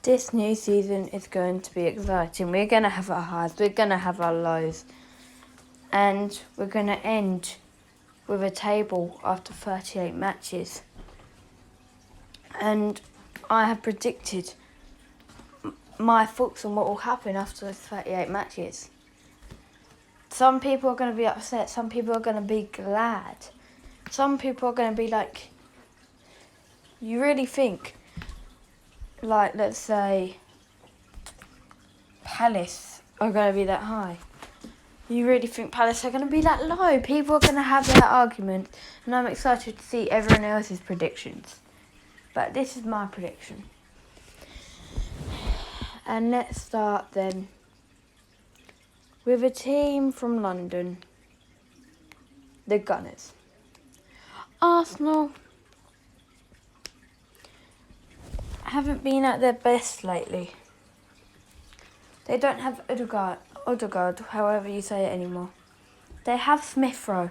This new season is going to be exciting. We're going to have our highs, we're going to have our lows. And we're going to end with a table after 38 matches. And I have predicted my thoughts on what will happen after those 38 matches. Some people are going to be upset, some people are going to be glad. Some people are going to be like, you really think, like, let's say, Palace are going to be that high? You really think Palace are going to be that low? People are going to have their argument, and I'm excited to see everyone else's predictions. But this is my prediction. And let's start then with a team from London, the Gunners. Arsenal haven't been at their best lately. They don't have Odegaard, however you say it anymore. They have Smith Rowe.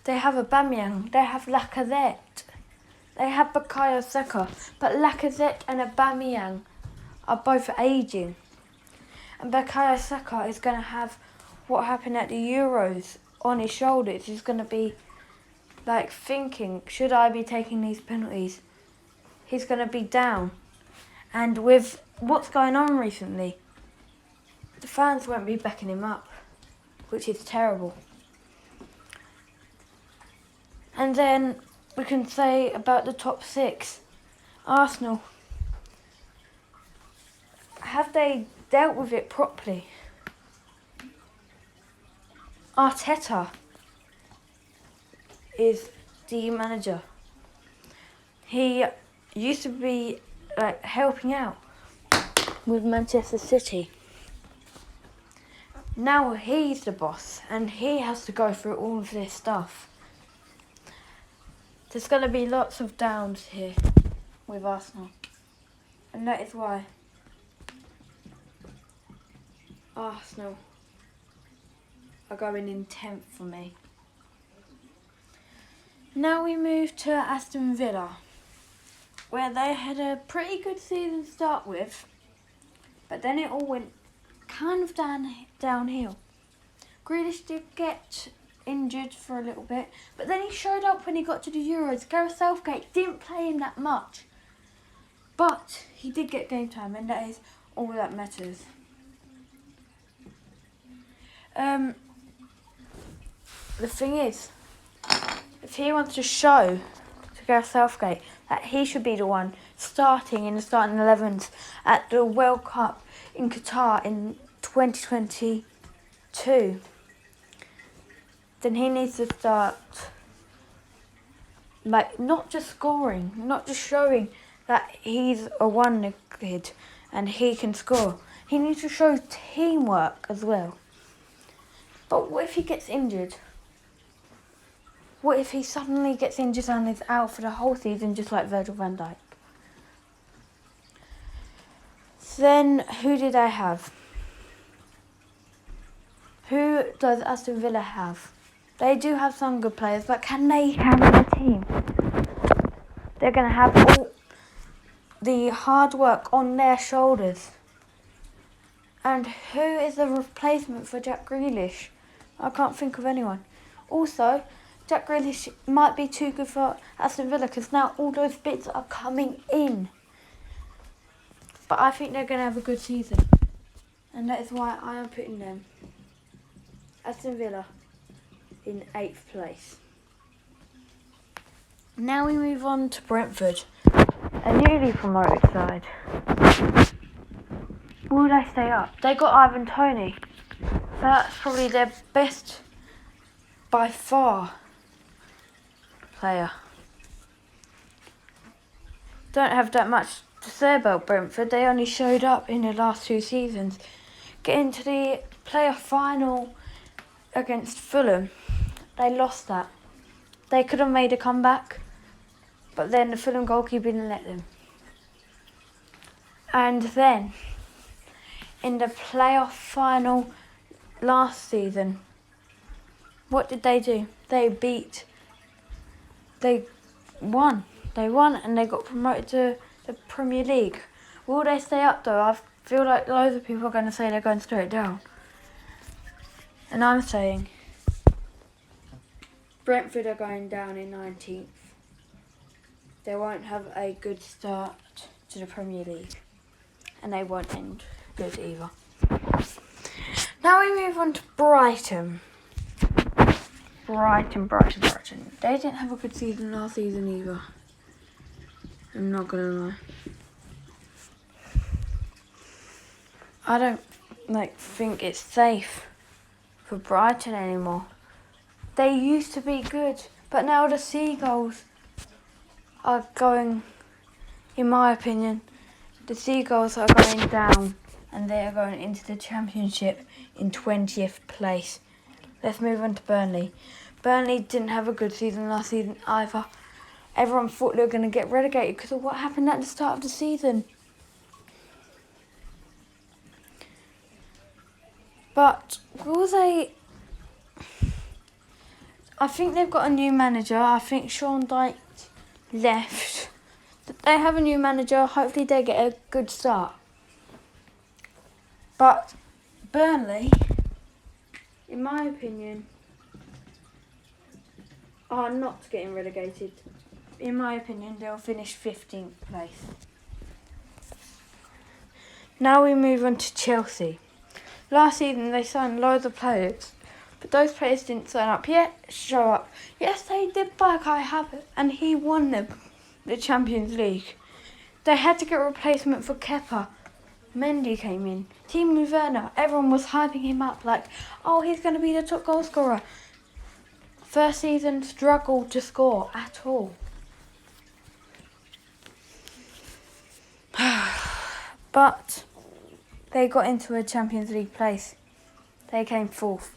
They have Aubameyang. They have Lacazette. They have Bukayo Saka. But Lacazette and Aubameyang are both ageing. And Bukayo Saka is going to have what happened at the Euros on his shoulders. He's going to be like thinking, should I be taking these penalties? He's going to be down. And with what's going on recently, the fans won't be backing him up, which is terrible. And then we can say about the top six. Arsenal, have they dealt with it properly? Arteta is the manager. He used to be like helping out with Manchester City. Now he's the boss and he has to go through all of this stuff. There's going to be lots of downs here with Arsenal, and that is why Arsenal are going in 10th for me. Now we move to Aston Villa, where they had a pretty good season to start with, but then it all went kind of downhill. Grealish did get injured for a little bit, but then he showed up when he got to the Euros. Gareth Southgate didn't play him that much, but he did get game time, and that is all that matters. The thing is, if he wants to show to Gareth Southgate that he should be the one starting in the starting 11s at the World Cup in Qatar in 2022, then he needs to start, like, not just scoring, not just showing that he's a wonder kid and he can score. He needs to show teamwork as well. But what if he gets injured? What if he suddenly gets injured and is out for the whole season, just like Virgil van Dijk? Then who did I have? Who does Aston Villa have? They do have some good players, but can they handle the team? They're going to have all the hard work on their shoulders. And who is the replacement for Jack Grealish? I can't think of anyone. Also, Jack Grealish might be too good for Aston Villa because now all those bits are coming in. But I think they're going to have a good season. And that is why I am putting them, Aston Villa, in 8th place. Now we move on to Brentford, a newly promoted side. Will they stay up? They got Ivan Toney. That's probably their best, by far, player. Don't have that much to say about Brentford. They only showed up in the last 2 seasons. Getting to the playoff final against Fulham, they lost that. They could have made a comeback, but then the Fulham goalkeeper didn't let them. And then, in the playoff final last season, what did they do? They won and they got promoted to the Premier League. Will they stay up though? I feel like loads of people are going to say they're going straight down. And I'm saying Brentford are going down in 19th. They won't have a good start to the Premier League. And they won't end good either. Now we move on to Brighton. Brighton. They didn't have a good season last season either. I'm not going to lie. I don't think it's safe for Brighton anymore. They used to be good, but now the Seagulls are going, in my opinion, the Seagulls are going down and they are going into the Championship in 20th place. Let's move on to Burnley. Burnley didn't have a good season last season either. Everyone thought they were going to get relegated because of what happened at the start of the season. But will they... I think they've got a new manager. I think Sean Dyche left. They have a new manager. Hopefully they get a good start. But Burnley, in my opinion, are not getting relegated. In my opinion, they'll finish 15th place. Now we move on to Chelsea. Last season they signed loads of players, but those players didn't show up. Yes, they did buy Kai Havertz, and he won them the Champions League. They had to get a replacement for Kepa. Mendy came in. Timo Werner, everyone was hyping him up like, oh, he's going to be the top goal scorer. First season, struggled to score at all. But they got into a Champions League place. They came fourth.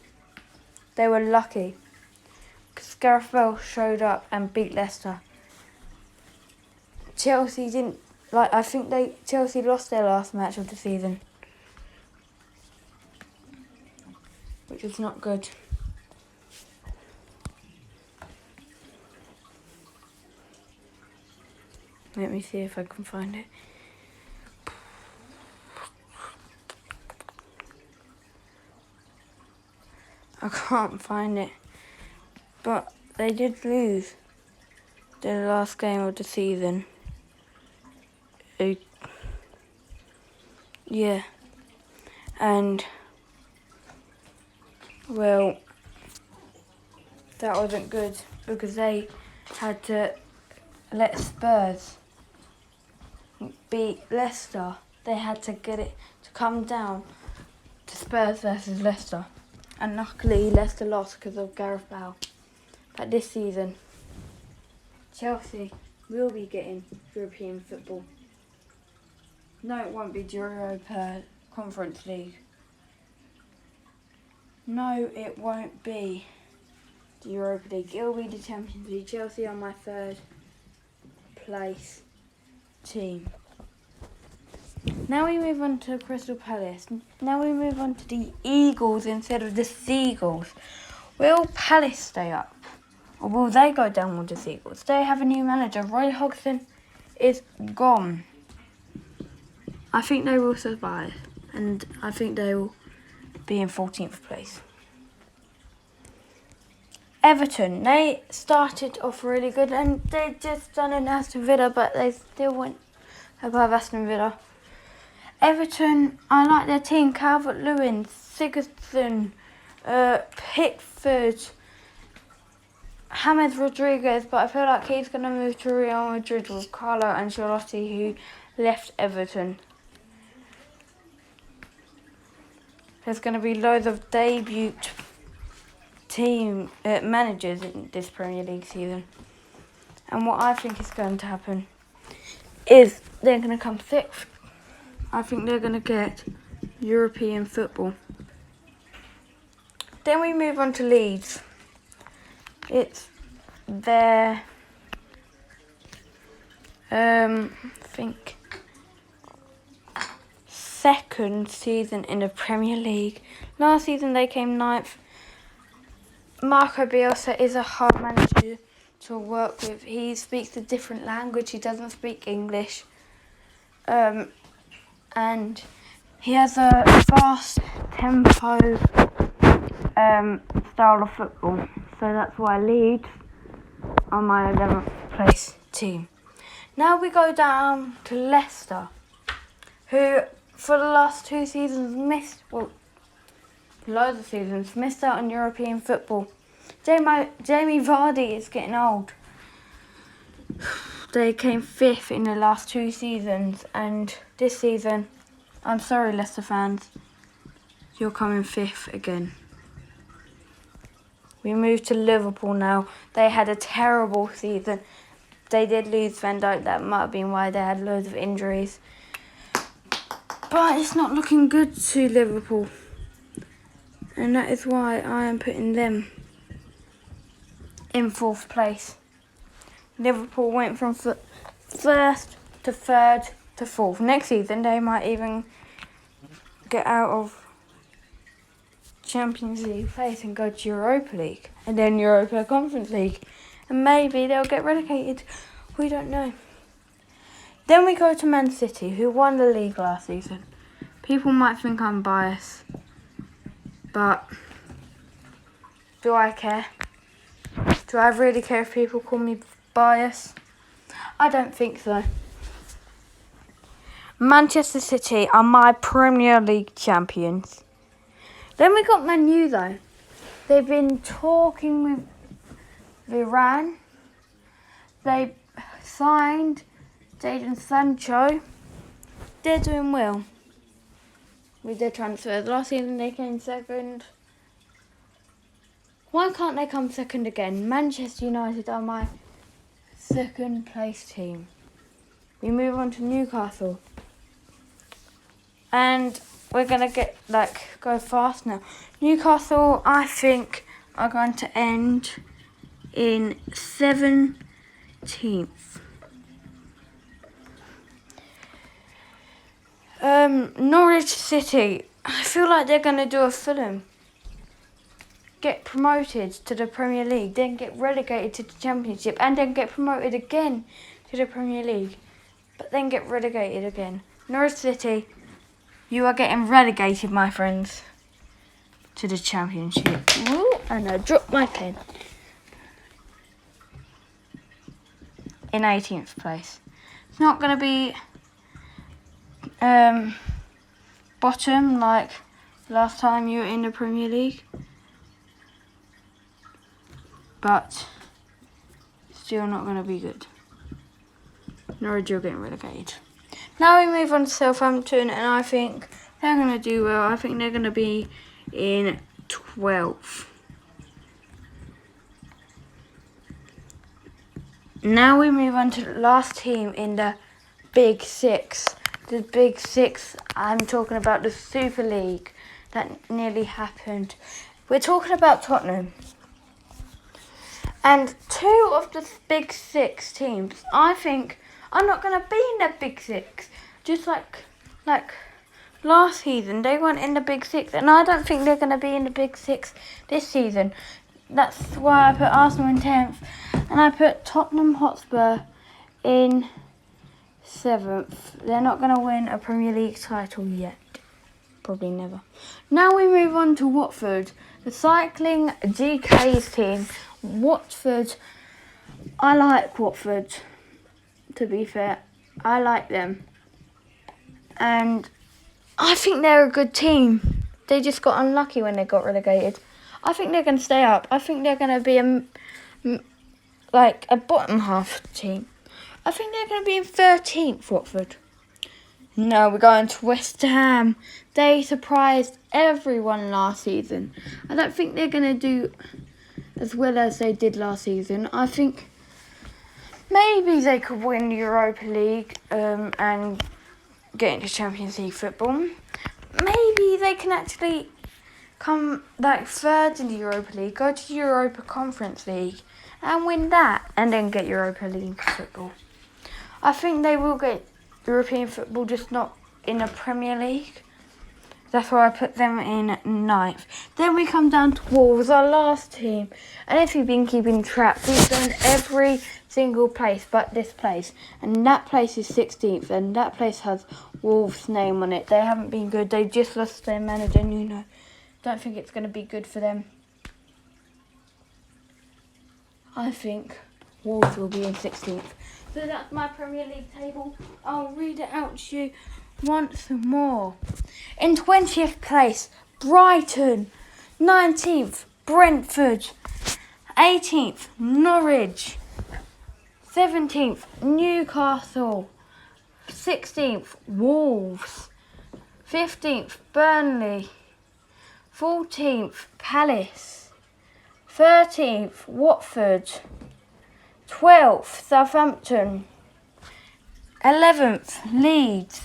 They were lucky because Gareth Bale showed up and beat Leicester. Chelsea didn't. Chelsea lost their last match of the season, which is not good. Let me see if I can find it. I can't find it. But they did lose the last game of the season. Yeah. And, well, that wasn't good because they had to let Spurs beat Leicester. They had to get it to come down to Spurs versus Leicester. And luckily Leicester lost because of Gareth Bale. But this season, Chelsea will be getting European football. No, it won't be Europa Conference League. No, it won't be the Europa League. It will be the Champions League. Chelsea are my third place team. Now we move on to Crystal Palace. Now we move on to the Eagles instead of the Seagulls. Will Palace stay up? Or will they go down with the Seagulls? They have a new manager. Roy Hodgson is gone. I think they will survive. And I think they will be in 14th place. Everton, they started off really good and they just done an Aston Villa, but they still went above Aston Villa. Everton, I like their team. Calvert-Lewin, Sigurdsson, Pickford, James Rodriguez, but I feel like he's going to move to Real Madrid with Carlo Ancelotti, who left Everton. There's going to be loads of debut team managers in this Premier League season. And what I think is going to happen is they're going to come sixth. I think they're going to get European football. Then we move on to Leeds. It's their, I think, second season in the Premier League. Last season they came ninth. Marco Bielsa is a hard manager to work with. He speaks a different language. He doesn't speak English. and he has a fast tempo style of football. So that's why Leeds are my 11th place team. Now we go down to Leicester, who for the last 2 seasons loads of seasons, missed out on European football. Jamie Vardy is getting old. They came 5th in the last 2 seasons, and this season, I'm sorry Leicester fans, you're coming 5th again. We move to Liverpool now. They had a terrible season. They did lose Van Dijk. That might have been why they had loads of injuries. But it's not looking good to Liverpool. And that is why I am putting them in 4th place. Liverpool went from 1st to 3rd to 4th. Next season they might even get out of Champions League place and go to Europa League and then Europa Conference League, and maybe they'll get relegated. We don't know. Then we go to Man City, who won the league last season. People might think I'm biased, but do I care? Do I really care if people call me biased? I don't think so. Manchester City are my Premier League champions. Then we got Man U though. They've been talking with Iran. They signed Jadon Sancho. They're doing well with their transfers. Last season they came 2nd. Why can't they come 2nd again? Manchester United are my 2nd place team. We move on to Newcastle. And we're going to go fast now. Newcastle, I think, are going to end in 17th. Norwich City, I feel like they're going to do a Fulham. Get promoted to the Premier League, then get relegated to the Championship, and then get promoted again to the Premier League, but then get relegated again. Norwich City, you are getting relegated, my friends, to the Championship. Ooh, and I dropped my pen. In 18th place. It's not going to be bottom like last time you were in the Premier League, but still not going to be good. Norwich are getting relegated. Now we move on to Southampton, and I think they're going to do well. I think they're going to be in 12th. Now we move on to the last team in the Big Six. The Big Six, I'm talking about the Super League that nearly happened. We're talking about Tottenham. And 2 of the Big Six teams, I think, are not going to be in the Big Six. Just like last season, they weren't in the Big Six. And I don't think they're going to be in the Big Six this season. That's why I put Arsenal in 10th. And I put Tottenham Hotspur in 7th. They're not going to win a Premier League title yet. Probably never. Now we move on to Watford. The Cycling GK's team. Watford. I like Watford, to be fair. I like them. And I think they're a good team. They just got unlucky when they got relegated. I think they're going to stay up. I think they're going to be a bottom half team. I think they're going to be in 13th, Watford. No, we're going to West Ham. They surprised everyone last season. I don't think they're going to do as well as they did last season. I think maybe they could win the Europa League and get into Champions League football. Maybe they can actually come 3rd in the Europa League, go to Europa Conference League and win that, and then get Europa League football. I think they will get European football, just not in the Premier League. That's why I put them in 9th. Then we come down to Wolves, our last team. And if you've been keeping track, we've done every single place but this place. And that place is 16th, and that place has Wolves' name on it. They haven't been good. They just lost their manager, Nuno. Don't think it's going to be good for them. I think Wolves will be in 16th. So that's my Premier League table. I'll read it out to you once more. In 20th place, Brighton. 19th, Brentford. 18th, Norwich. 17th, Newcastle. 16th, Wolves. 15th, Burnley. 14th, Palace. 13th, Watford. 12th, Southampton. 11th, Leeds.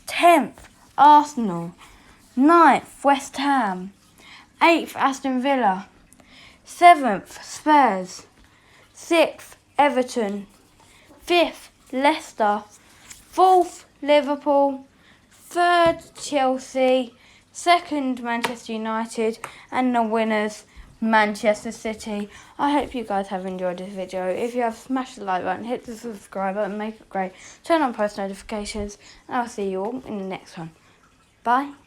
10th, Arsenal. 9th, West Ham. 8th, Aston Villa. 7th, Spurs. 6th, Everton. 5th, Leicester. 4th, Liverpool. 3rd, Chelsea. 2nd, Manchester United. And the winners, Manchester City. I hope you guys have enjoyed this video. If you have, smash the like button, hit the subscribe button, make it great, turn on post notifications, and I'll see you all in the next one. Bye.